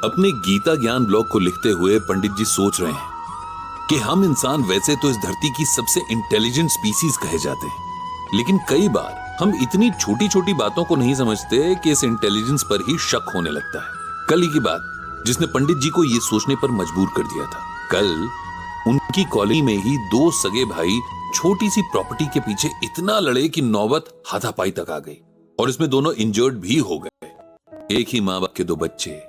अपने गीता ज्ञान ब्लॉग को लिखते हुए पंडित जी सोच रहे हैं कि हम इंसान वैसे तो इस धरती की सबसे इंटेलिजेंट स्पीसीज कहे जाते हैं, लेकिन कई बार हम इतनी छोटी छोटी बातों को नहीं समझते कि इस इंटेलिजेंस पर ही शक होने लगता है। कल ही की बात जिसने पंडित जी को यह सोचने पर मजबूर कर दिया था। कल उनकी कॉलोनी में ही दो सगे भाई छोटी सी प्रॉपर्टी के पीछे इतना लड़े कि नौबत हाथापाई तक आ गई और इसमें दोनों इंजर्ड भी हो गए। एक ही माँ बाप के दो बच्चे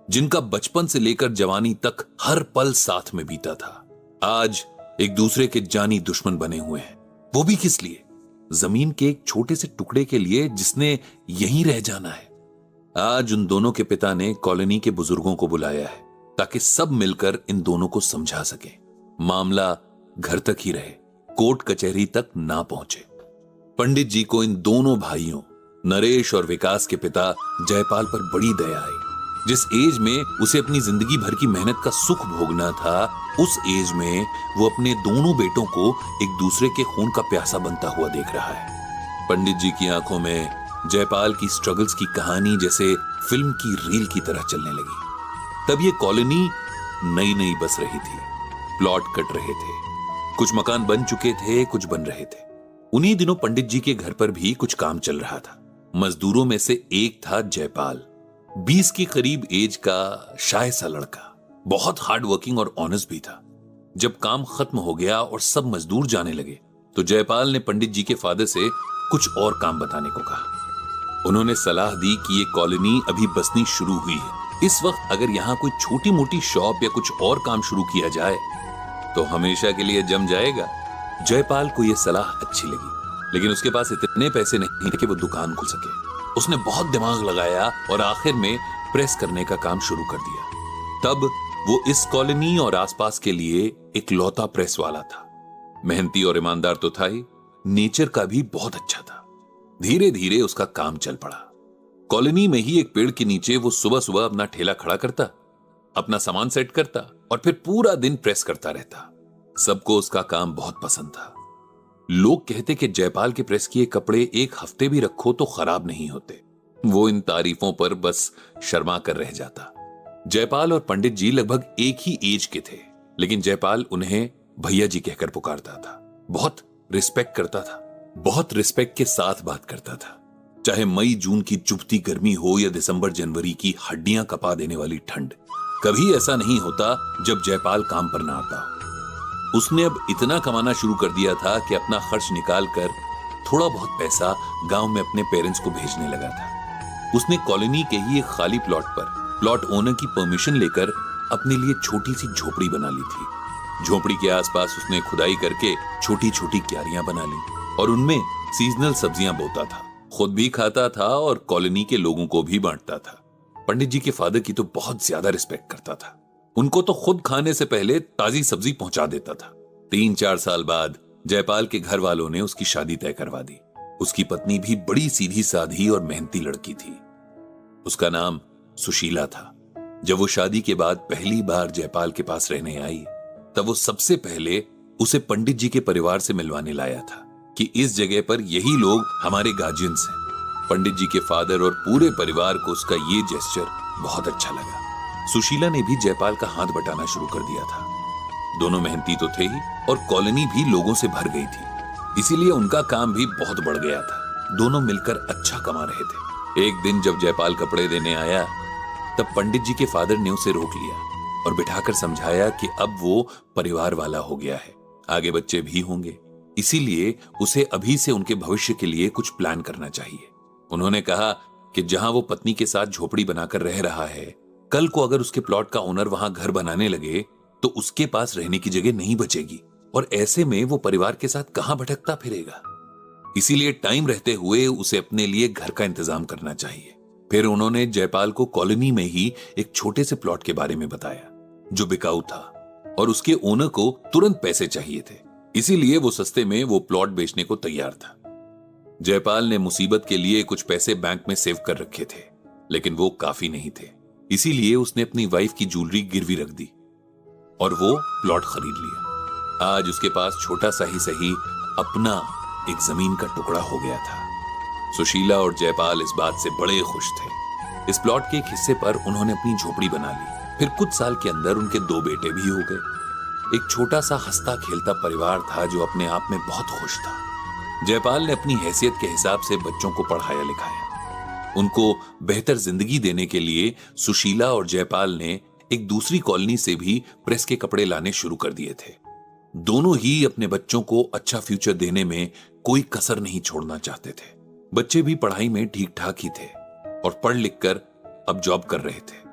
जिनका बचपन से लेकर जवानी तक हर पल साथ में बीता था, आज एक दूसरे के जानी दुश्मन बने हुए हैं। वो भी किस लिए? जमीन के एक छोटे से टुकड़े के लिए जिसने यहीं रह जाना है। आज उन दोनों के पिता ने कॉलोनी के बुजुर्गों को बुलाया है ताकि सब मिलकर इन दोनों को समझा सके, मामला घर तक ही रहे, कोर्ट कचहरी तक ना पहुंचे। पंडित जी को इन दोनों भाइयों नरेश और विकास के पिता जयपाल पर बड़ी दया आई। जिस एज में उसे अपनी जिंदगी भर की मेहनत का सुख भोगना था, उस एज में वो अपने दोनों बेटों को एक दूसरे के खून का प्यासा बनता हुआ देख रहा है। पंडित जी की आंखों में जयपाल की स्ट्रगल्स की कहानी जैसे फिल्म की रील की तरह चलने लगी। तब ये कॉलोनी नई नई बस रही थी, प्लॉट कट रहे थे, कुछ मकान बन चुके थे, कुछ बन रहे थे। उन्हीं दिनों पंडित जी के घर पर भी कुछ काम चल रहा था। मजदूरों में से एक था जयपाल, 20 के करीब एज का शाय सा लड़का, बहुत हार्ड वर्किंग और ऑनेस्ट भी था। जब काम खत्म हो गया और सब मजदूर जाने लगे तो जयपाल ने पंडित जी के फादर से कुछ और काम बताने को कहा। उन्होंने सलाह दी कि ये कॉलोनी अभी बसनी शुरू हुई है, इस वक्त अगर यहां कोई छोटी मोटी शॉप या कुछ और काम शुरू किया जाए तो हमेशा के लिए जम जाएगा। जयपाल को यह सलाह अच्छी लगी, लेकिन उसके पास इतने पैसे नहीं थे कि वो दुकान खुल सके। उसने बहुत दिमाग लगाया और आखिर में प्रेस करने का काम शुरू कर दिया। तब वो इस कॉलोनी और आसपास के लिए एक लौता प्रेस वाला था। मेहनती और ईमानदार तो था ही, नेचर का भी बहुत अच्छा था। धीरे धीरे उसका काम चल पड़ा। कॉलोनी में ही एक पेड़ के नीचे वो सुबह सुबह अपना ठेला खड़ा करता, अपना सामान सेट करता और फिर पूरा दिन प्रेस करता रहता। सबको उसका काम बहुत पसंद था। लोग कहते कि जयपाल के प्रेस किए कपड़े एक हफ्ते भी रखो तो खराब नहीं होते। वो इन तारीफों पर बस शर्मा कर रह जाता। जयपाल और पंडित जी लगभग एक ही एज के थे, लेकिन जयपाल उन्हें भैया जी कहकर पुकारता था। बहुत रिस्पेक्ट करता था, बहुत रिस्पेक्ट के साथ बात करता था। चाहे मई जून की चुभती गर्मी हो या दिसंबर जनवरी की हड्डियां कपा देने वाली ठंड, कभी ऐसा नहीं होता जब जयपाल काम पर ना आता हो। उसने अब इतना कमाना शुरू कर दिया था कि अपना खर्च निकाल कर थोड़ा बहुत पैसा गांव में अपने पेरेंट्स को भेजने लगा था। उसने कॉलोनी के ही एक खाली प्लॉट पर प्लॉट ओनर की परमिशन लेकर अपने लिए छोटी सी झोपड़ी बना ली थी। झोपड़ी के आसपास उसने खुदाई करके छोटी छोटी क्यारियां बना ली और उनमें सीजनल सब्जियां बोता था। खुद भी खाता था और कॉलोनी के लोगों को भी बांटता था। पंडित जी के फादर की तो बहुत ज्यादा रिस्पेक्ट करता था। उनको तो खुद खाने से पहले ताजी सब्जी पहुंचा देता था। 3-4 साल बाद जयपाल के घर वालों ने उसकी शादी तय करवा दी। उसकी पत्नी भी बड़ी सीधी साधी और मेहनती लड़की थी। उसका नाम सुशीला था। जब वो शादी के बाद पहली बार जयपाल के पास रहने आई, तब वो सबसे पहले उसे पंडित जी के परिवार से मिलवाने लाया था कि इस जगह पर यही लोग हमारे गार्जियंस हैं। पंडित जी के फादर और पूरे परिवार को उसका ये जेस्चर बहुत अच्छा लगा। सुशीला ने भी जयपाल का हाथ बटाना शुरू कर दिया था। दोनों मेहनती तो थे ही और कॉलोनी भी लोगों से भर गई थी, इसीलिए उनका काम भी बहुत बढ़ गया था। दोनों मिलकर अच्छा कमा रहे थे। एक दिन जब जयपाल कपड़े देने आया, तब पंडित जी के फादर ने उसे रोक लिया और बिठाकर समझाया कि अब वो परिवार वाला हो गया है, आगे बच्चे भी होंगे, इसीलिए उसे अभी से उनके भविष्य के लिए कुछ प्लान करना चाहिए। उन्होंने कहा कि जहां वो पत्नी के साथ झोपड़ी बनाकर रह रहा है, कल को अगर उसके प्लॉट का ओनर वहां घर बनाने लगे तो उसके पास रहने की जगह नहीं बचेगी और ऐसे में वो परिवार के साथ कहां भटकता फिरेगा। इसीलिए टाइम रहते हुए उसे अपने लिए घर का इंतजाम करना चाहिए। फिर उन्होंने जयपाल को कॉलोनी में ही एक छोटे से प्लॉट के बारे में बताया जो बिकाऊ था और उसके ओनर को तुरंत पैसे चाहिए थे, इसीलिए वो सस्ते में वो प्लॉट बेचने को तैयार था। जयपाल ने मुसीबत के लिए कुछ पैसे बैंक में सेव कर रखे थे, लेकिन वो काफी नहीं थे, इसीलिए उसने अपनी वाइफ की ज्वेलरी गिरवी रख दी और वो प्लॉट खरीद लिया। आज उसके पास छोटा सा ही सही अपना एक जमीन का टुकड़ा हो गया था। सुशीला और जयपाल इस बात से बड़े खुश थे। इस प्लॉट के एक हिस्से पर उन्होंने अपनी झोपड़ी बना ली। फिर कुछ साल के अंदर उनके 2 बेटे भी हो गए। एक छोटा सा हंसता खेलता परिवार था जो अपने आप में बहुत खुश था। जयपाल ने अपनी हैसियत के हिसाब से बच्चों को पढ़ाया लिखाया। उनको बेहतर जिंदगी देने के लिए सुशीला और जयपाल ने एक दूसरी कॉलोनी से भी प्रेस के कपड़े लाने शुरू कर दिए थे। दोनों ही अपने बच्चों को अच्छा फ्यूचर देने में कोई कसर नहीं छोड़ना चाहते थे। बच्चे भी पढ़ाई में ठीक ठाक ही थे और पढ़ लिख कर अब जॉब कर रहे थे।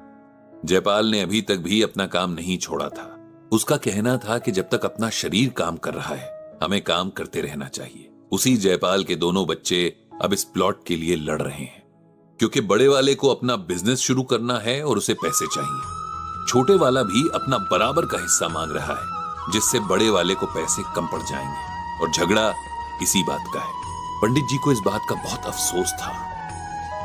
जयपाल ने अभी तक भी अपना काम नहीं छोड़ा था। उसका कहना था कि जब तक अपना शरीर काम कर रहा है हमें काम करते रहना चाहिए। उसी जयपाल के दोनों बच्चे अब इस प्लॉट के लिए लड़ रहे हैं, क्योंकि बड़े वाले को अपना बिजनेस शुरू करना है और उसे पैसे चाहिए। छोटे वाला भी अपना बराबर का हिस्सा मांग रहा है, जिससे बड़े वाले को पैसे कम पड़ जाएंगे। और झगड़ा इसी बात का है। पंडित जी को इस बात का बहुत अफसोस था।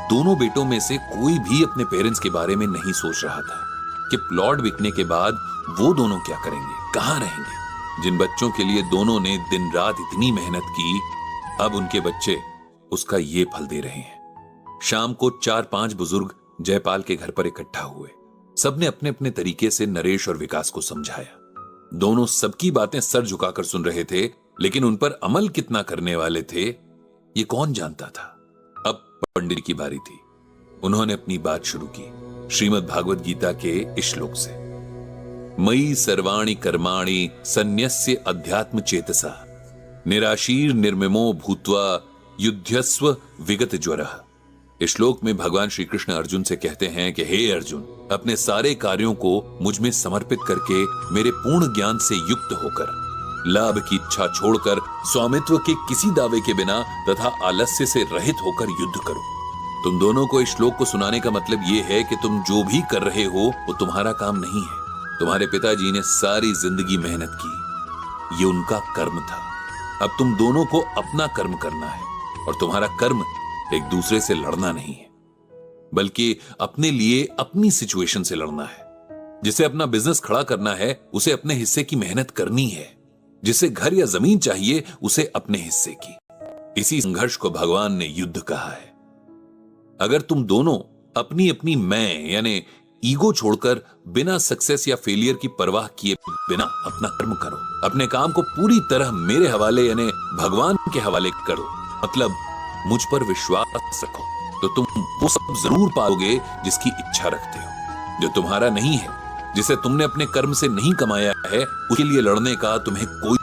दोनों बेटों में से कोई भी अपने पेरेंट्स के बारे में नहीं सोच रहा था कि प्लॉट बिकने के बाद वो दोनों क्या करेंगे, कहां रहेंगे। जिन बच्चों के लिए दोनों ने दिन रात इतनी मेहनत की, अब उनके बच्चे उसका ये फल दे रहे हैं। शाम को 4-5 बुजुर्ग जयपाल के घर पर इकट्ठा हुए। सबने अपने अपने तरीके से नरेश और विकास को समझाया। दोनों सबकी बातें सर झुकाकर सुन रहे थे, लेकिन उन पर अमल कितना करने वाले थे ये कौन जानता था। अब पंडित की बारी थी। उन्होंने अपनी बात शुरू की श्रीमद् भागवत गीता के इस श्लोक से। मयि सर्वाणि कर्माणि सन्न्यस्य अध्यात्म चेतसा निराशीर निर्ममो भूत्वा युध्यस्व विगत ज्वरः। इस श्लोक में भगवान श्री कृष्ण अर्जुन से कहते हैं कि हे अर्जुन, अपने सारे कार्यों को मुझ में समर्पित करके मेरे पूर्ण ज्ञान से युक्त होकर, लाभ की इच्छा छोड़कर, स्वामित्व के किसी दावे के बिना तथा आलस्य से रहित होकर युद्ध करो। तुम दोनों को इस श्लोक को सुनाने का मतलब यह है कि तुम जो भी कर रहे हो वो तुम्हारा काम नहीं है। तुम्हारे पिताजी ने सारी जिंदगी मेहनत की, ये उनका कर्म था। अब तुम दोनों को अपना कर्म करना है, और तुम्हारा कर्म एक दूसरे से लड़ना नहीं है, बल्कि अपने लिए अपनी सिचुएशन से लड़ना है। जिसे अपना बिजनेस खड़ा करना है उसे अपने हिस्से की मेहनत करनी है। जिसे घर या जमीन चाहिए उसे अपने हिस्से की। इसी संघर्ष को भगवान ने युद्ध कहा है। अगर तुम दोनों अपनी अपनी मैं यानी ईगो छोड़कर बिना सक्सेस या फेलियर की परवाह किए बिना अपना कर्म करो, अपने काम को पूरी तरह मेरे हवाले यानी भगवान के हवाले करो, मतलब मुझ पर विश्वास रखो, तो तुम वो सब जरूर पाओगे जिसकी इच्छा रखते हो। जो तुम्हारा नहीं है, जिसे तुमने अपने कर्म से नहीं कमाया है, उसके लिए लड़ने का तुम्हें कोई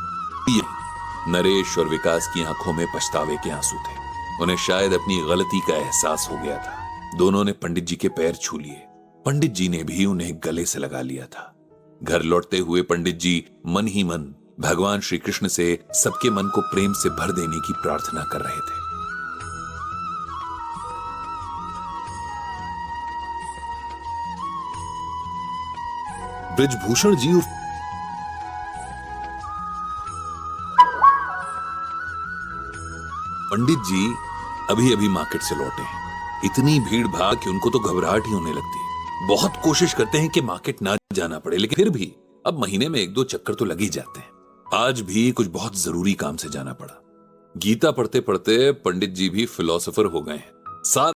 नहीं। नरेश और विकास की आंखों में पछतावे के आंसू थे। उन्हें शायद अपनी गलती का एहसास हो गया था। दोनों ने पंडित जी के पैर छू लिए। पंडित जी ने भी उन्हें गले से लगा लिया था। घर लौटते हुए पंडित जी मन ही मन भगवान श्री कृष्ण से सबके मन को प्रेम से भर देने की प्रार्थना कर रहे थे। ब्रिजभूषण जी पंडित जी अभी अभी मार्केट से लौटे हैं। इतनी भीड़ भाड़ कि उनको तो घबराहट ही होने लगती है। बहुत कोशिश करते हैं कि मार्केट ना जाना पड़े, लेकिन फिर भी अब महीने में 1-2 चक्कर तो लग ही जाते हैं। आज भी कुछ बहुत जरूरी काम से जाना पड़ा। गीता पढ़ते पढ़ते पंडित जी भी फिलोसोफर हो गए हैं। सारा